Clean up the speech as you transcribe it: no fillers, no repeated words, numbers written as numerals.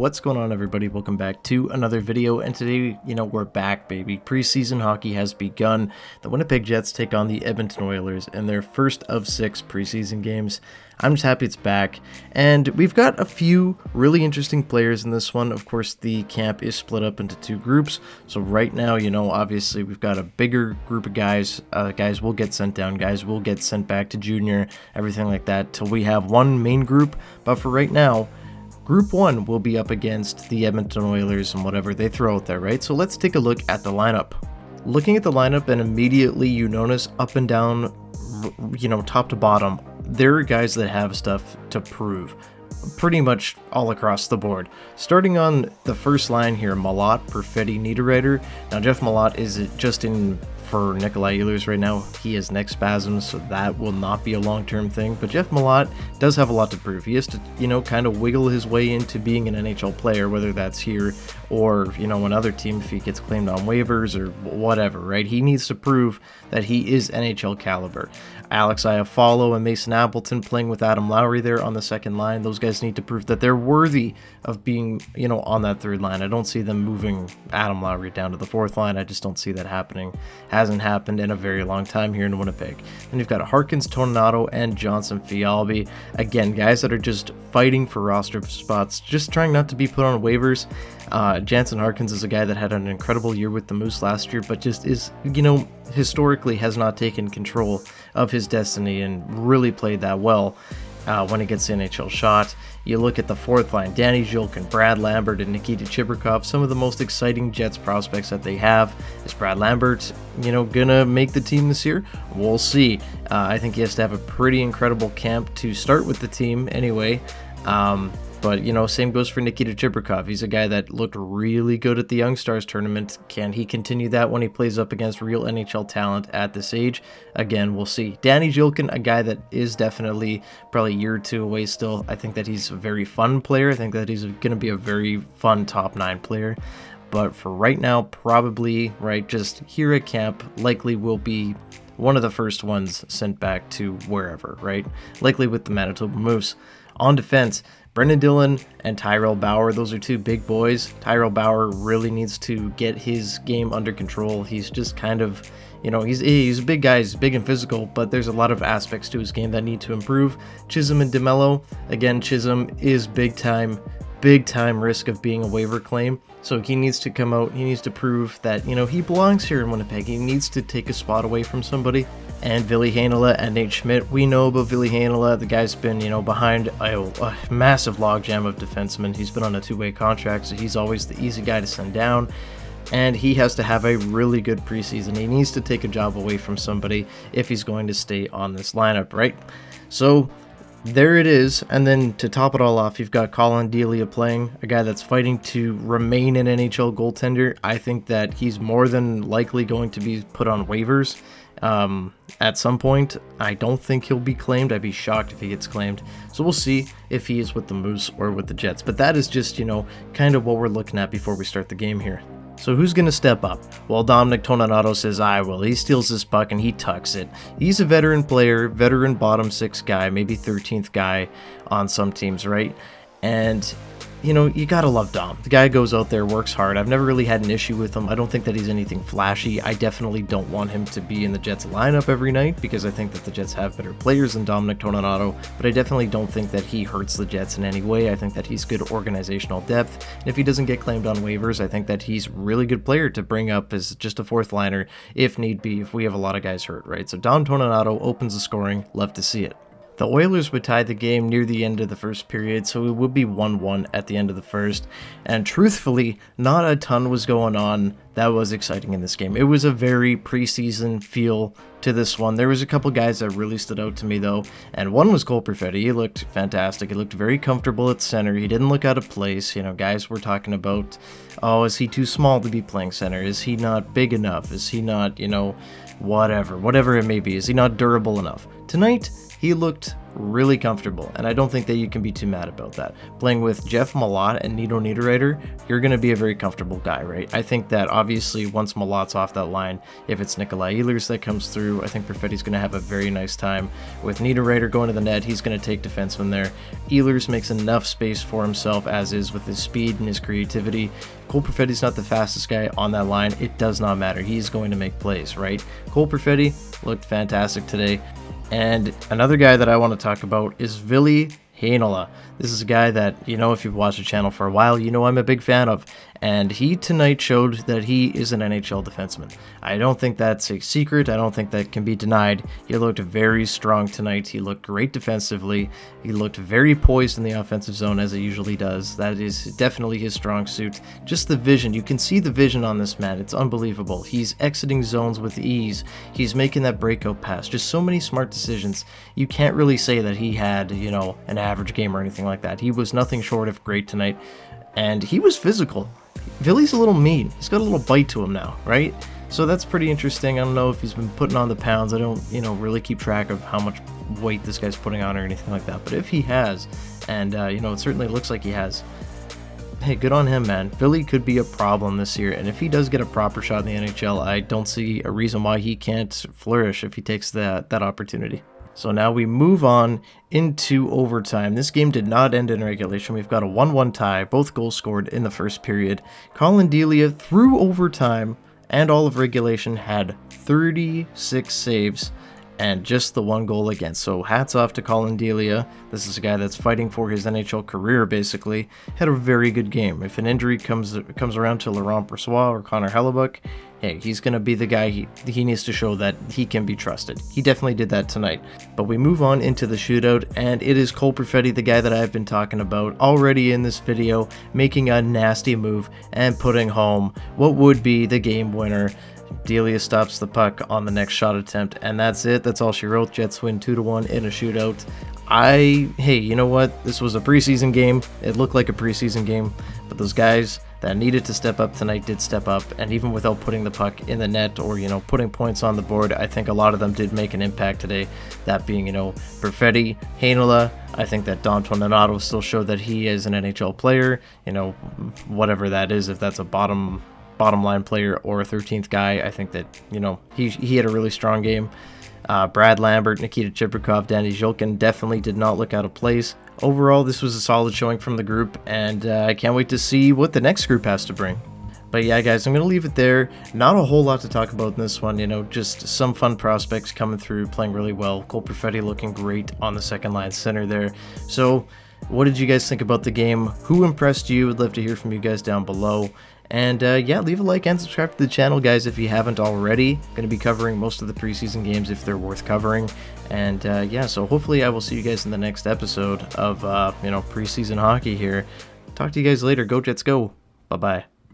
What's going on, everybody? Welcome back to another video, and today, we're back, baby. Preseason hockey has begun. The Winnipeg Jets take on the Edmonton Oilers in their first of 6 preseason games. I'm just happy it's back, and we've got a few really interesting players in this one. Of course, the camp is split up into 2 groups, so right now, obviously we've got a bigger group of guys. Guys will get sent down, guys will get sent back to junior, everything like that, till we have one main group. But for right now, Group 1 will be up against the Edmonton Oilers and whatever they throw out there, right? So let's take a look at the lineup. Looking at the lineup, and immediately you notice up and down, top to bottom, there are guys that have stuff to prove pretty much all across the board. Starting on the first line here, Malott, Perfetti, Niederreiter. Now, Jeff Malott is just in for Nikolai Ehlers right now. He has neck spasms, so that will not be a long-term thing. But Jeff Malott does have a lot to prove. He has to, kind of wiggle his way into being an NHL player, whether that's here or, another team if he gets claimed on waivers or whatever, right? He needs to prove that he is NHL caliber. Alex Iafallo and Mason Appleton playing with Adam Lowry there on the second line. Those guys need to prove that they're worthy of being, on that third line. I don't see them moving Adam Lowry down to the fourth line. I just don't see that happening. Hasn't happened in a very long time here in Winnipeg. And you've got Harkins, Toninato, and Johnson Fialbi. Again, guys that are just fighting for roster spots, just trying not to be put on waivers. Jansen Harkins is a guy that had an incredible year with the Moose last year, but just is, historically has not taken control of his destiny and really played that well when he gets the NHL shot. You look at the fourth line, Danny Julkin, Brad Lambert, and Nikita Chibrikov, some of the most exciting Jets prospects that they have. Is Brad Lambert, gonna make the team this year? We'll see. I think he has to have a pretty incredible camp to start with the team anyway. But, same goes for Nikita Chibrikov. He's a guy that looked really good at the Young Stars tournament. Can he continue that when he plays up against real NHL talent at this age? Again, we'll see. Danny Julkin, a guy that is definitely probably a year or 2 away still. I think that he's a very fun player. I think that he's going to be a very fun top 9 player. But for right now, probably, right, just here at camp, likely will be one of the first ones sent back to wherever, right? Likely with the Manitoba Moose. On defense, Brendan Dillon and Tyrell Bauer, those are 2 big boys. Tyrell Bauer really needs to get his game under control. He's just kind of, he's a big guy, he's big and physical, but there's a lot of aspects to his game that need to improve. Chisholm and DeMello, again, Chisholm is big time risk of being a waiver claim. So he needs to come out, he needs to prove that, he belongs here in Winnipeg. He needs to take a spot away from somebody. And Ville Heinola and Nate Schmidt. We know about Ville Heinola. The guy's been, behind a massive logjam of defensemen. He's been on a 2-way contract, so he's always the easy guy to send down. And he has to have a really good preseason. He needs to take a job away from somebody if he's going to stay on this lineup, right? So there it is. And then to top it all off, you've got Colin Delia playing, a guy that's fighting to remain an NHL goaltender. I think that he's more than likely going to be put on waivers at some point. I don't think he'll be claimed. I'd be shocked if he gets claimed. So we'll see if he is with the Moose or with the Jets. But that is just, kind of what we're looking at before we start the game here. So who's going to step up? Well, Dominic Toninato says, I will. He steals this puck and he tucks it. He's a veteran player, veteran bottom 6 guy, maybe 13th guy on some teams, right? And you gotta love Dom. The guy goes out there, works hard. I've never really had an issue with him. I don't think that he's anything flashy. I definitely don't want him to be in the Jets lineup every night because I think that the Jets have better players than Dominic Toninato, but I definitely don't think that he hurts the Jets in any way. I think that he's good organizational depth, and if he doesn't get claimed on waivers, I think that he's a really good player to bring up as just a 4th liner if need be, if we have a lot of guys hurt, right? So Dom Toninato opens the scoring. Love to see it. The Oilers would tie the game near the end of the first period, so it would be 1-1 at the end of the first. And truthfully, not a ton was going on that was exciting in this game. It was a very preseason feel to this one. There was a couple guys that really stood out to me though, and one was Cole Perfetti. He looked fantastic. He looked very comfortable at center. He didn't look out of place. Guys were talking about, oh, is he too small to be playing center? Is he not big enough? Is he not, whatever it may be. Is he not durable enough? Tonight, he looked really comfortable, and I don't think that you can be too mad about that. Playing with Jeff Malott and Nino Niederreiter, you're going to be a very comfortable guy, right? I think that obviously once Malott's off that line, if it's Nikolai Ehlers that comes through, I think Perfetti's going to have a very nice time. With Niederreiter going to the net, he's going to take defensemen there. Ehlers makes enough space for himself as is with his speed and his creativity. Cole Perfetti's not the fastest guy on that line. It does not matter. He's going to make plays, right? Cole Perfetti looked fantastic today. And another guy that I want to talk about is Ville Heinola. This is a guy that, if you've watched the channel for a while, I'm a big fan of. And he tonight showed that he is an NHL defenseman. I don't think that's a secret. I don't think that can be denied. He looked very strong tonight. He looked great defensively. He looked very poised in the offensive zone, as he usually does. That is definitely his strong suit. Just the vision. You can see the vision on this man. It's unbelievable. He's exiting zones with ease. He's making that breakout pass. Just so many smart decisions. You can't really say that he had, an average game or anything like that. He was nothing short of great tonight. And he was physical. Ville's a little mean. He's got a little bite to him now, right? So that's pretty interesting. I don't know if he's been putting on the pounds. I don't, really keep track of how much weight this guy's putting on or anything like that. But if he has, and, it certainly looks like he has, hey, good on him, man. Ville could be a problem this year. And if he does get a proper shot in the NHL, I don't see a reason why he can't flourish if he takes that opportunity. So now we move on into overtime. This game did not end in regulation. We've got a 1-1 tie, both goals scored in the first period. Colin Delia, through overtime and all of regulation, had 36 saves and just the 1 goal against. So hats off to Colin Delia. This is a guy that's fighting for his NHL career, basically. Had a very good game. If an injury comes around to Laurent Brossoit or Connor Hellebuyck, hey, he's going to be the guy. He needs to show that he can be trusted. He definitely did that tonight. But we move on into the shootout, and it is Cole Perfetti, the guy that I've been talking about already in this video, making a nasty move and putting home what would be the game winner. Delia stops the puck on the next shot attempt, and that's it. That's all she wrote. Jets win 2-1 in a shootout. Hey, you know what? This was a preseason game. It looked like a preseason game, but those guys that needed to step up tonight did step up, and even without putting the puck in the net or, putting points on the board, I think a lot of them did make an impact today. That being, Perfetti, Heinola. I think that Danton Donato still showed that he is an NHL player, whatever that is, if that's a bottom line player or a 13th guy. I think that, he had a really strong game. Brad Lambert, Nikita Chibrikov, Danny Zhilkin definitely did not look out of place. Overall, this was a solid showing from the group, and I can't wait to see what the next group has to bring. But yeah, guys, I'm going to leave it there. Not a whole lot to talk about in this one, just some fun prospects coming through, playing really well. Cole Perfetti looking great on the second line center there. So what did you guys think about the game? Who impressed you? Would love to hear from you guys down below. And yeah, leave a like and subscribe to the channel, guys, if you haven't already. Going to be covering most of the preseason games if they're worth covering. And yeah, so hopefully I will see you guys in the next episode of preseason hockey here. Talk to you guys later. Go Jets, go. Bye-bye.